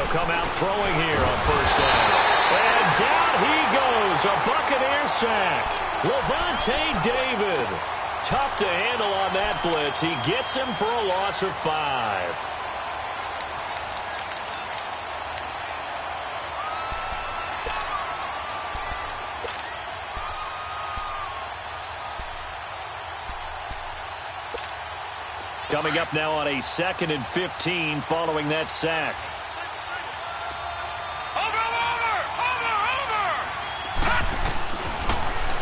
They'll come out throwing here on first down. And down he goes. A Buccaneer sack. Levante David. Tough to handle on that blitz. He gets him for a loss of 5. Coming up now on a 2nd and 15 following that sack.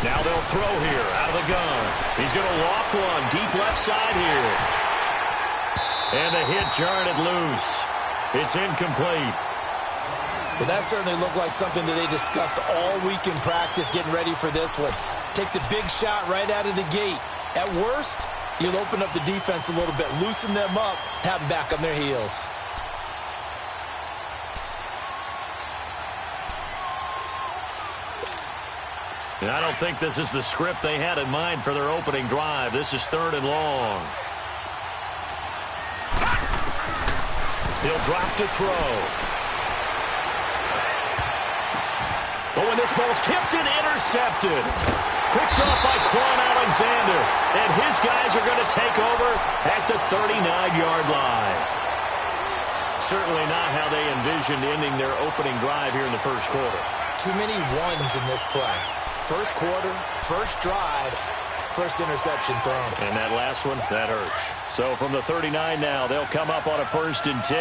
Now they'll throw here out of the gun. He's going to loft one deep left side here. And the hit jarred it loose. It's incomplete. Well, that certainly looked like something that they discussed all week in practice getting ready for this one. Take the big shot right out of the gate. At worst, you'll open up the defense a little bit, loosen them up, have them back on their heels. And I don't think this is the script they had in mind for their opening drive. This is 3rd and long. He'll drop to throw. Oh, and this ball's tipped and intercepted. Picked off by Quan Alexander. And his guys are going to take over at the 39-yard line. Certainly not how they envisioned ending their opening drive here in the first quarter. Too many ones in this play. First quarter, first drive, first interception thrown. And that last one, that hurts. So from the 39 now, they'll come up on a 1st and 10.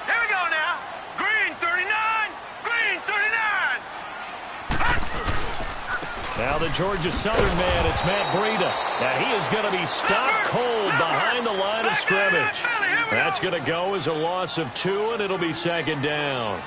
Here we go now. Green 39, green 39. Now the Georgia Southern man, it's Matt Breida. Now he is going to be stopped cold behind the line of scrimmage. That's going to go as a loss of 2, and it'll be 2nd down.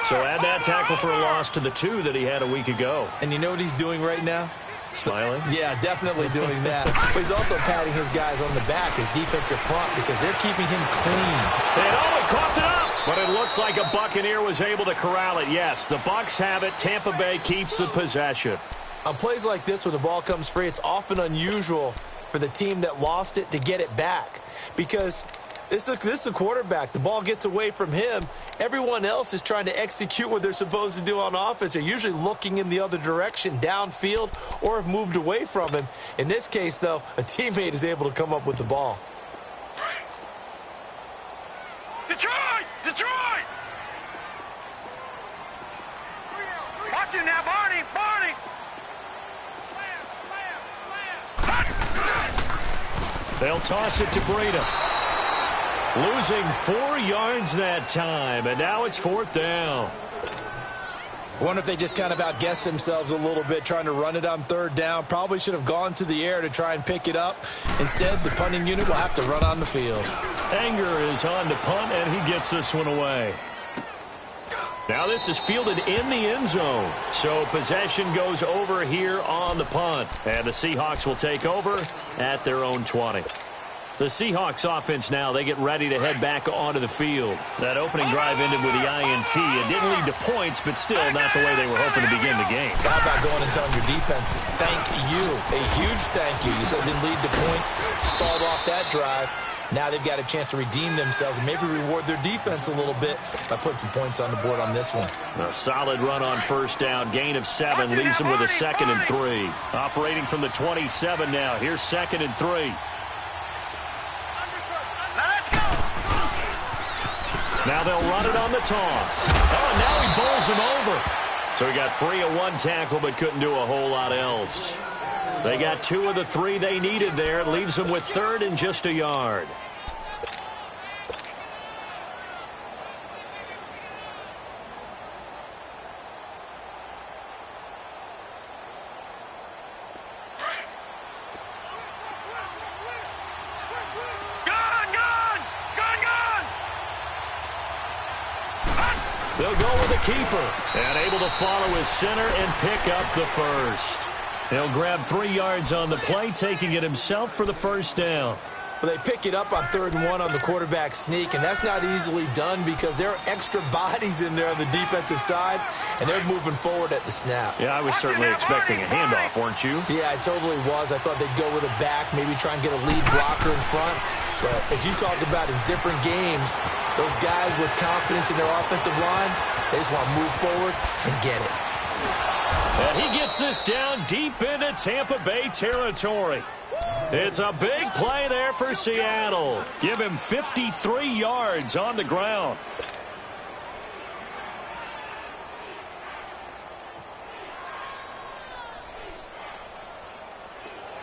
So add that tackle for a loss to the 2 that he had a week ago. And you know what he's doing right now? Smiling? Yeah, definitely doing that. But he's also patting his guys on the back, his defensive front, because they're keeping him clean. And he coughed it up. But it looks like a Buccaneer was able to corral it. Yes, the Bucs have it. Tampa Bay keeps the possession. On plays like this where the ball comes free, it's often unusual for the team that lost it to get it back. Because this is the quarterback. The ball gets away from him. Everyone else is trying to execute what they're supposed to do on offense. They're usually looking in the other direction, downfield, or have moved away from him. In this case, though, a teammate is able to come up with the ball. Detroit! Detroit! Watch him now, Barney! Barney! They'll toss it to Breida. Losing 4 yards that time, and now it's 4th down. I wonder if they just kind of outguessed themselves a little bit trying to run it on 3rd down. Probably should have gone to the air to try and pick it up. Instead, the punting unit will have to run on the field. Anger is on to punt, and he gets this one away. Now this is fielded in the end zone. So possession goes over here on the punt. And the Seahawks will take over at their own 20. The Seahawks offense now, they get ready to head back onto the field. That opening drive ended with the INT. It didn't lead to points, but still not the way they were hoping to begin the game. How about going and telling your defense, thank you, a huge thank you. You said it didn't lead to points, stalled off that drive. Now they've got a chance to redeem themselves and maybe reward their defense a little bit by putting some points on the board on this one. A solid run on first down. Gain of 7 leaves them with a 2nd and 3. Operating from the 27 now. Here's 2nd and 3. Now they'll run it on the toss. Oh, and now he bowls him over. So he got free of 1 tackle but couldn't do a whole lot else. They got 2 of the 3 they needed there. It leaves them with 3rd and just a yard. They'll go with the keeper. And able to follow his center and pick up the first. He'll grab 3 yards on the play, taking it himself for the first down. Well, they pick it up on 3rd and 1 on the quarterback sneak, and that's not easily done because there are extra bodies in there on the defensive side, and they're moving forward at the snap. Yeah, I was certainly expecting a handoff, weren't you? Yeah, I totally was. I thought they'd go with a back, maybe try and get a lead blocker in front. But as you talk about in different games, those guys with confidence in their offensive line, they just want to move forward and get it. And he gets this down deep into Tampa Bay territory. It's a big play there for Seattle. Give him 53 yards on the ground.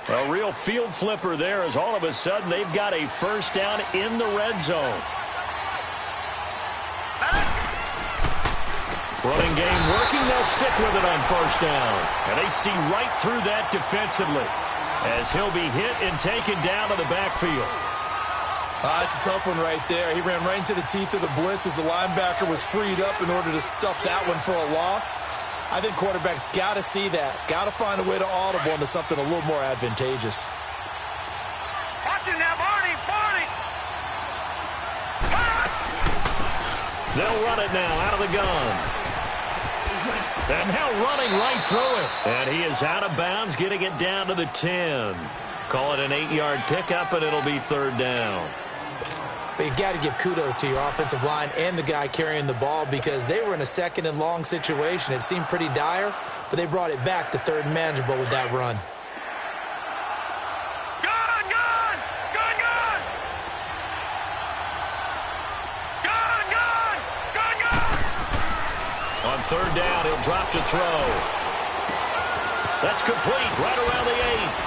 A real field flipper there as all of a sudden they've got a first down in the red zone. Running game working, they'll stick with it on first down. And they see right through that defensively as he'll be hit and taken down to the backfield. It's a tough one right there. He ran right into the teeth of the blitz as the linebacker was freed up in order to stuff that one for a loss. I think quarterbacks got to see that. Got to find a way to audible into something a little more advantageous. Watch it now, Barney! Barney! They'll run it now out of the gun. And now running right through it. And he is out of bounds, getting it down to the 10. Call it an 8-yard pickup, and it'll be third down. But you got to give kudos to your offensive line and the guy carrying the ball because they were in a second and long situation. It seemed pretty dire, but they brought it back to third and manageable with that run. Gun! Gun! Gun! Gun! Gun! Gun! Gun! Gun! On third down, he'll drop to throw. That's complete right around the 8.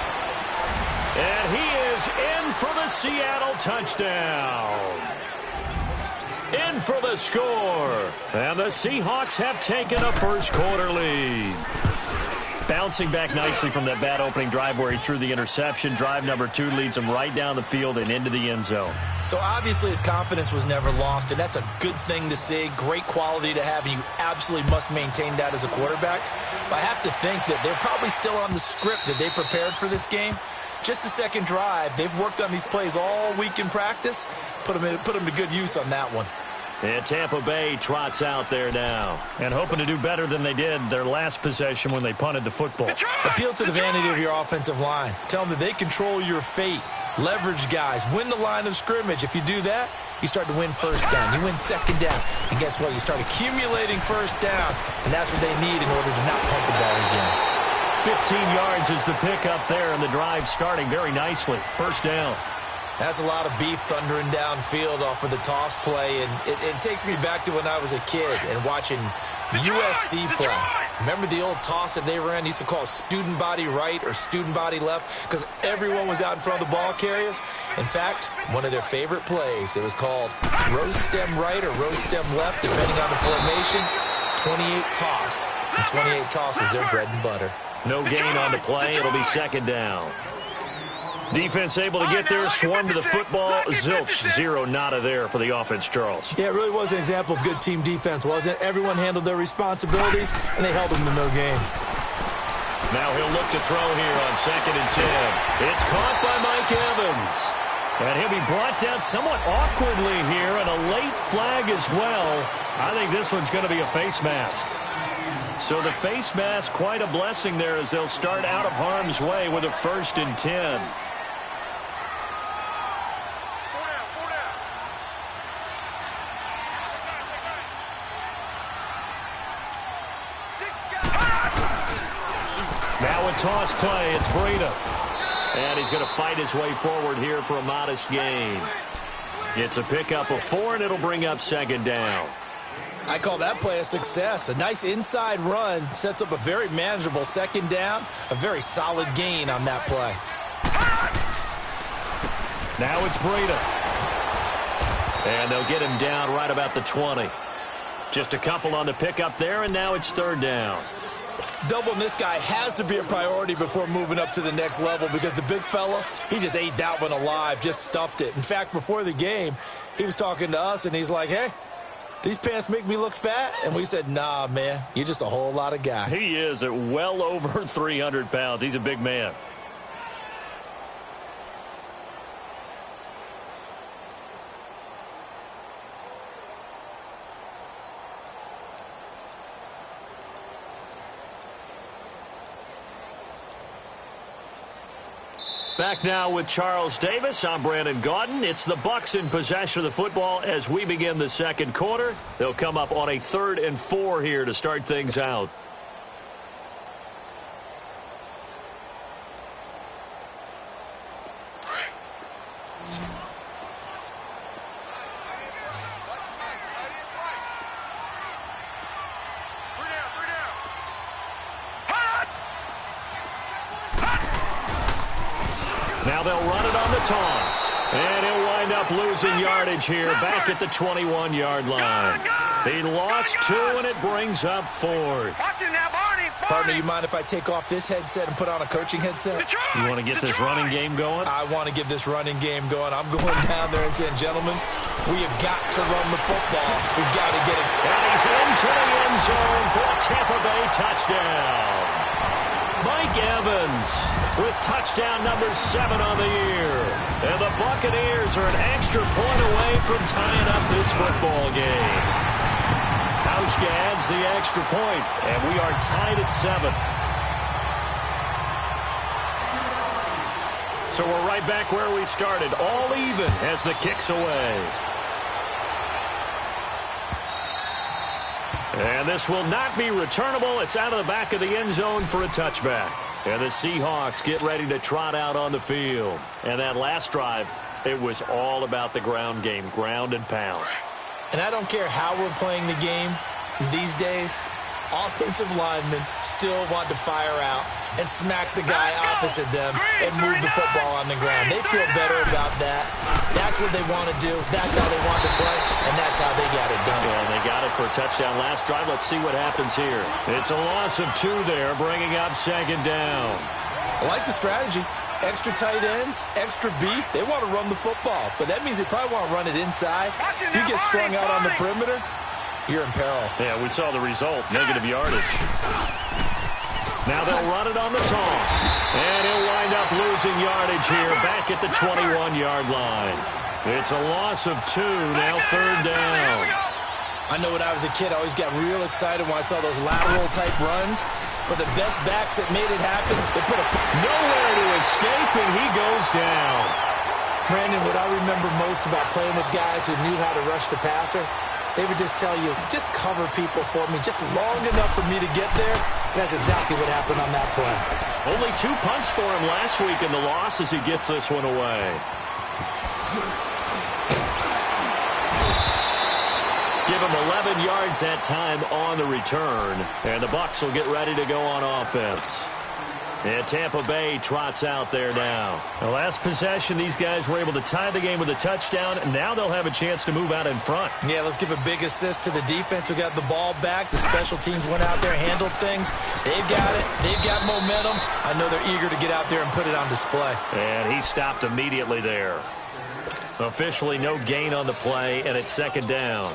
And he is in for the Seattle touchdown. In for the score. And the Seahawks have taken a first quarter lead. Bouncing back nicely from that bad opening drive where he threw the interception. Drive number 2 leads him right down the field and into the end zone. So obviously his confidence was never lost, and that's a good thing to see. Great quality to have, and you absolutely must maintain that as a quarterback. But I have to think that they're probably still on the script that they prepared for this game. Just the second drive. They've worked on these plays all week in practice. Put them to good use on that one. And Tampa Bay trots out there now and hoping to do better than they did their last possession when they punted the football. Appeal to the vanity of your offensive line. Tell them that they control your fate. Leverage guys. Win the line of scrimmage. If you do that, you start to win first down. You win second down. And guess what? You start accumulating first downs. And that's what they need in order to not punt the ball again. 15 yards is the pickup there, and the drive starting very nicely. First down. That's a lot of beef thundering downfield off of the toss play, and it takes me back to when I was a kid and watching USC play. Remember the old toss that they ran? They used to call it student body right or student body left because everyone was out in front of the ball carrier. In fact, one of their favorite plays, it was called rose stem right or rose stem left, depending on the formation, 28 toss. And 28 toss was their bread and butter. No gain on the play. It'll be second down. Defense able to get there, swarm to the football. Zilch, zero, nada there for the offense, Charles. Yeah, it really was an example of good team defense, wasn't it? Everyone handled their responsibilities, and they held them to no gain. Now he'll look to throw here on 2nd and 10. It's caught by Mike Evans. And he'll be brought down somewhat awkwardly here, and a late flag as well. I think this one's going to be a face mask. So the face mask, quite a blessing there as they'll start out of harm's way with a 1st and 10. Now a toss play. It's Breida. And he's going to fight his way forward here for a modest gain. It's a pickup of 4, and it'll bring up 2nd down. I call that play a success. A nice inside run sets up a very manageable 2nd down. A very solid gain on that play. Now it's Breida. And they'll get him down right about the 20. Just a couple on the pickup there, and now it's 3rd down. Doubling this guy has to be a priority before moving up to the next level because the big fella, he just ate that one alive, just stuffed it. In fact, before the game, he was talking to us, and he's like, hey, these pants make me look fat? And we said, nah, man, you're just a whole lot of guy. He is at well over 300 pounds. He's a big man. Back now with Charles Davis. I'm Brandon Gaudin. It's the Bucs in possession of the football as we begin the second quarter. They'll come up on a 3rd and 4 here to start things out. Now they'll run it on the toss. And he'll wind up losing yardage here back at the 21-yard line. He lost 2, and it brings up 4th. Partner, you mind if I take off this headset and put on a coaching headset? You want to get this running game going? I want to get this running game going. I'm going down there and saying, gentlemen, we have got to run the football. We've got to get it. And he's into the end zone for a Tampa Bay touchdown. Mike Evans with touchdown number 7 on the year. And the Buccaneers are an extra point away from tying up this football game. Hauschka adds the extra point, and we are tied at 7. So we're right back where we started, all even as the kick's away. And this will not be returnable. It's out of the back of the end zone for a touchback. And the Seahawks get ready to trot out on the field. And that last drive, it was all about the ground game, ground and pound. And I don't care how we're playing the game these days, offensive linemen still want to fire out and smack the guy opposite them and move the football on the ground. They feel better about that. That's what they want to do. That's how they want to play, and that's how they got it done. Yeah, they got it for a touchdown last drive. Let's see what happens here. It's a loss of 2 there, bringing up 2nd down. I like the strategy. Extra tight ends, extra beef. They want to run the football, but that means they probably want to run it inside. If you get strung out on the perimeter, you're in peril. Yeah, we saw the result, negative yardage. Now they'll run it on the toss. And he'll wind up losing yardage here back at the 21-yard line. It's a loss of 2, now 3rd down. I know when I was a kid, I always got real excited when I saw those lateral-type runs. But the best backs that made it happen, they put nowhere to escape, and he goes down. Brandon, what I remember most about playing with guys who knew how to rush the passer, they would just tell you, just cover people for me, just long enough for me to get there. That's exactly what happened on that play. Only 2 punts for him last week in the loss as he gets this one away. Give him 11 yards that time on the return. And the Bucs will get ready to go on offense. And Tampa Bay trots out there now. The last possession, these guys were able to tie the game with a touchdown. And now they'll have a chance to move out in front. Yeah, let's give a big assist to the defense who got the ball back. The special teams went out there, handled things. They've got it. They've got momentum. I know they're eager to get out there and put it on display. And he stopped immediately there. Officially no gain on the play, and it's 2nd down.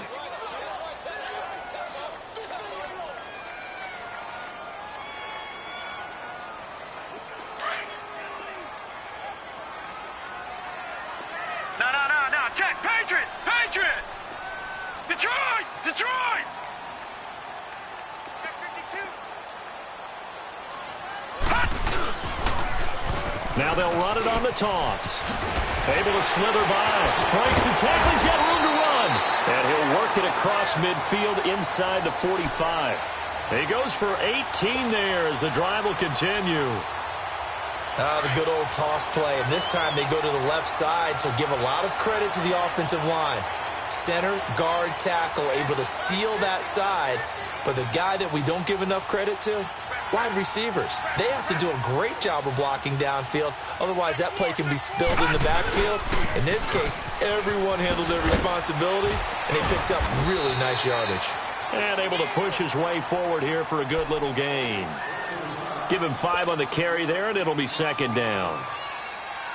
Detroit! Now they'll run it on the toss. Able to slither by. Breaks the tackle. He's got room to run. And he'll work it across midfield inside the 45. He goes for 18 there as the drive will continue. The good old toss play. And this time they go to the left side, so give a lot of credit to the offensive line. Center, guard, tackle, able to seal that side. But the guy that we don't give enough credit to, wide receivers. They have to do a great job of blocking downfield. Otherwise, that play can be spilled in the backfield. In this case, everyone handled their responsibilities, and they picked up really nice yardage. And able to push his way forward here for a good little gain. Give him 5 on the carry there, and it'll be 2nd down.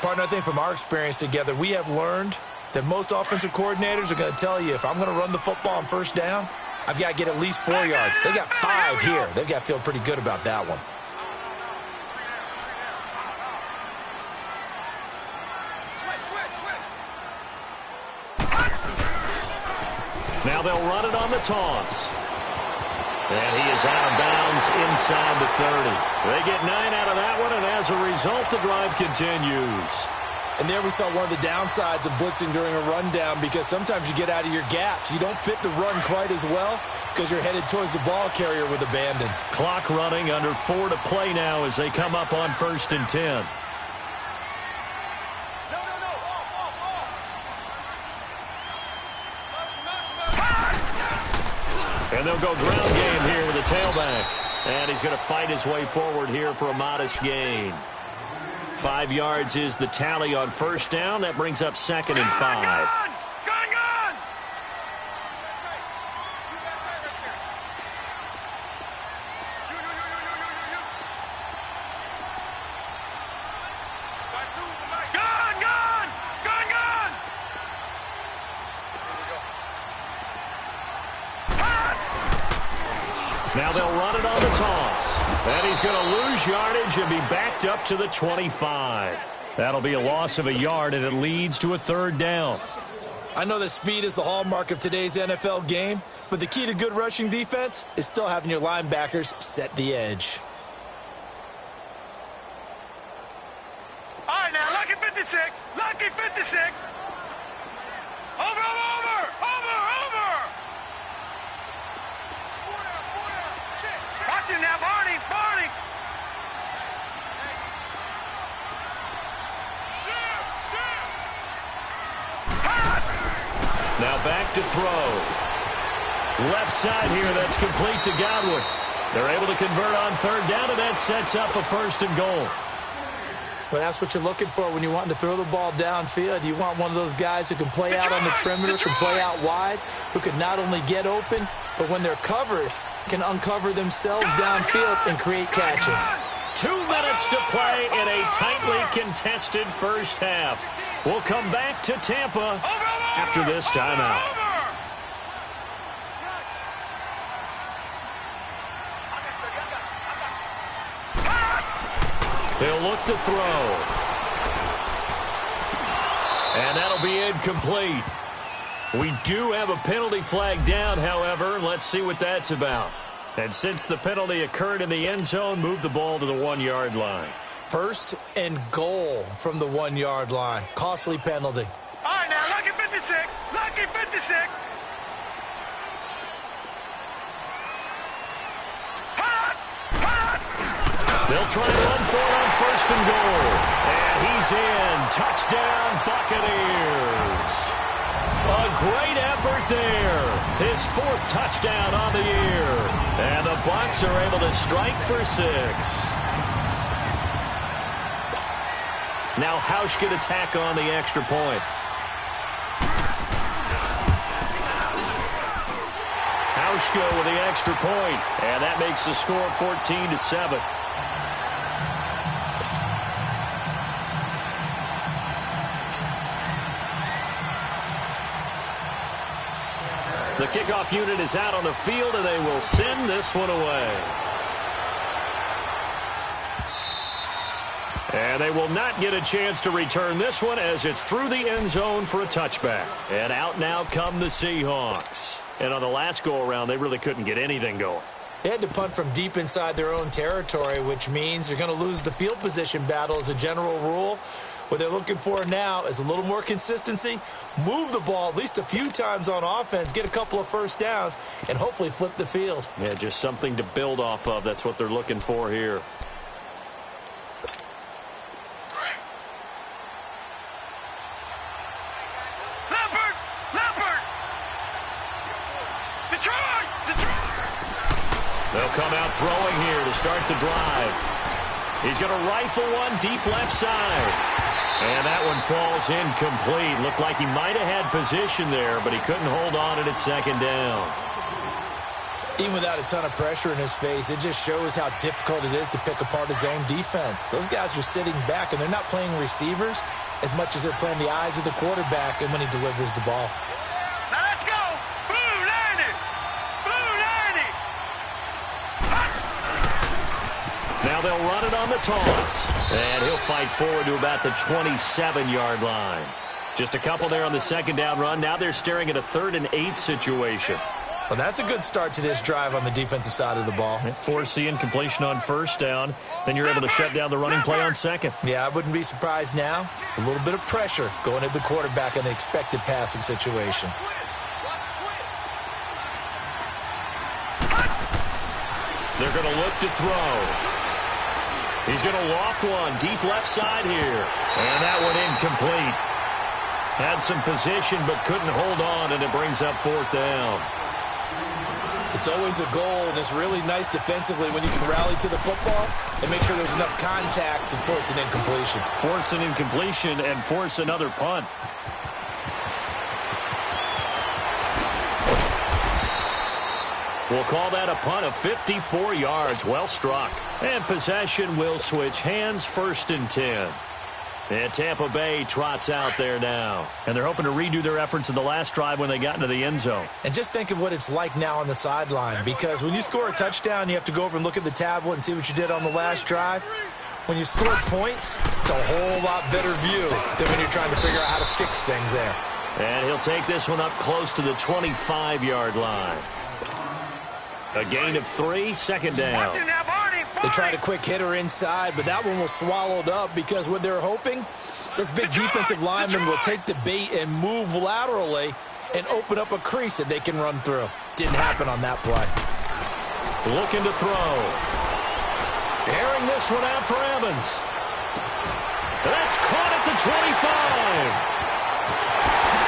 Partner, I think from our experience together, we have learned that most offensive coordinators are going to tell you, if I'm going to run the football on 1st down, I've got to get at least 4 yards. They got 5 here. They've got to feel pretty good about that one. Now they'll run it on the toss. And he is out of bounds inside the 30. They get 9 out of that one, and as a result, the drive continues. And there we saw one of the downsides of blitzing during a rundown, because sometimes you get out of your gaps. You don't fit the run quite as well because you're headed towards the ball carrier with abandon. Clock running, under 4 to play now as they come up on 1st and 10. And they'll go ground game here with a tailback. And he's going to fight his way forward here for a modest gain. 5 yards is the tally on 1st down. That brings up 2nd and 5. Now they'll run it on the toss. And he's going to lose yardage and be backed up to the 25. That'll be a loss of a yard, and it leads to a 3rd down. I know that speed is the hallmark of today's NFL game, but the key to good rushing defense is still having your linebackers set the edge. All right, now, lucky 56. Lucky 56. Over. Watch it now, Barney. Now back to throw. Left side here, that's complete to Godwin. They're able to convert on 3rd down, and that sets up a 1st and goal. Well, that's what you're looking for when you want to throw the ball downfield. You want one of those guys who can play out on the perimeter, can play out wide, who can not only get open, but when they're covered, can uncover themselves downfield and create catches. 2 minutes to play in a tightly contested 1st half. We'll come back to Tampa after this timeout. They'll look to throw. And that'll be incomplete. We do have a penalty flag down, however. Let's see what that's about. And since the penalty occurred in the end zone, move the ball to the 1-yard line. 1st and goal from the 1-yard line. Costly penalty. All right, now, lucky 56. Lucky 56. They'll try to run for it on 1st and goal. And he's in. Touchdown, Buccaneers. A great effort there. His 4th touchdown on the year. And the Bucs are able to strike for 6. Now Hausch can attack on the extra point. Hauschko with the extra point. And that makes the score 14-7. The kickoff unit is out on the field, and they will send this one away. And they will not get a chance to return this one as it's through the end zone for a touchback. And out now come the Seahawks. And on the last go-around, they really couldn't get anything going. They had to punt from deep inside their own territory, which means they're going to lose the field position battle as a general rule. What they're looking for now is a little more consistency, move the ball at least a few times on offense, get a couple of 1st downs, and hopefully flip the field. Yeah, just something to build off of. That's what they're looking for here. Leopard! Detroit! They'll come out throwing here to start the drive. He's going to rifle one deep left side. And that one falls incomplete. Looked like he might have had position there, but he couldn't hold on it at 2nd down. Even without a ton of pressure in his face, it just shows how difficult it is to pick apart his own defense. Those guys are sitting back, and they're not playing receivers as much as they're playing the eyes of the quarterback and when he delivers the ball. Now let's go! Blue 90! Blue 90! Now they'll run it on the toss. And he'll fight forward to about the 27-yard line. Just a couple there on the 2nd down run. Now they're staring at a 3rd and 8 situation. Well, that's a good start to this drive on the defensive side of the ball. Force the incompletion on first down. Then you're able to shut down the running play on second. Yeah, I wouldn't be surprised now. A little bit of pressure going at the quarterback in the expected passing situation. They're going to look to throw. He's going to loft one deep left side here. And that one incomplete. Had some position but couldn't hold on, and it brings up fourth down. It's always a goal, and it's really nice defensively when you can rally to the football and make sure there's enough contact to force an incompletion. Force an incompletion and force another punt. We'll call that a punt of 54 yards. Well struck. And possession will switch hands, 1st and 10. And Tampa Bay trots out there now. And they're hoping to redo their efforts in the last drive when they got into the end zone. And just think of what it's like now on the sideline, because when you score a touchdown, you have to go over and look at the tablet and see what you did on the last drive. When you score points, it's a whole lot better view than when you're trying to figure out how to fix things there. And he'll take this one up close to the 25-yard line. A gain of 3, 2nd down. They tried a quick hitter inside, but that one was swallowed up because what they're hoping, this big defensive lineman will take the bait and move laterally and open up a crease that they can run through. Didn't happen on that play. Looking to throw. Airing this one out for Evans. That's caught at the 25.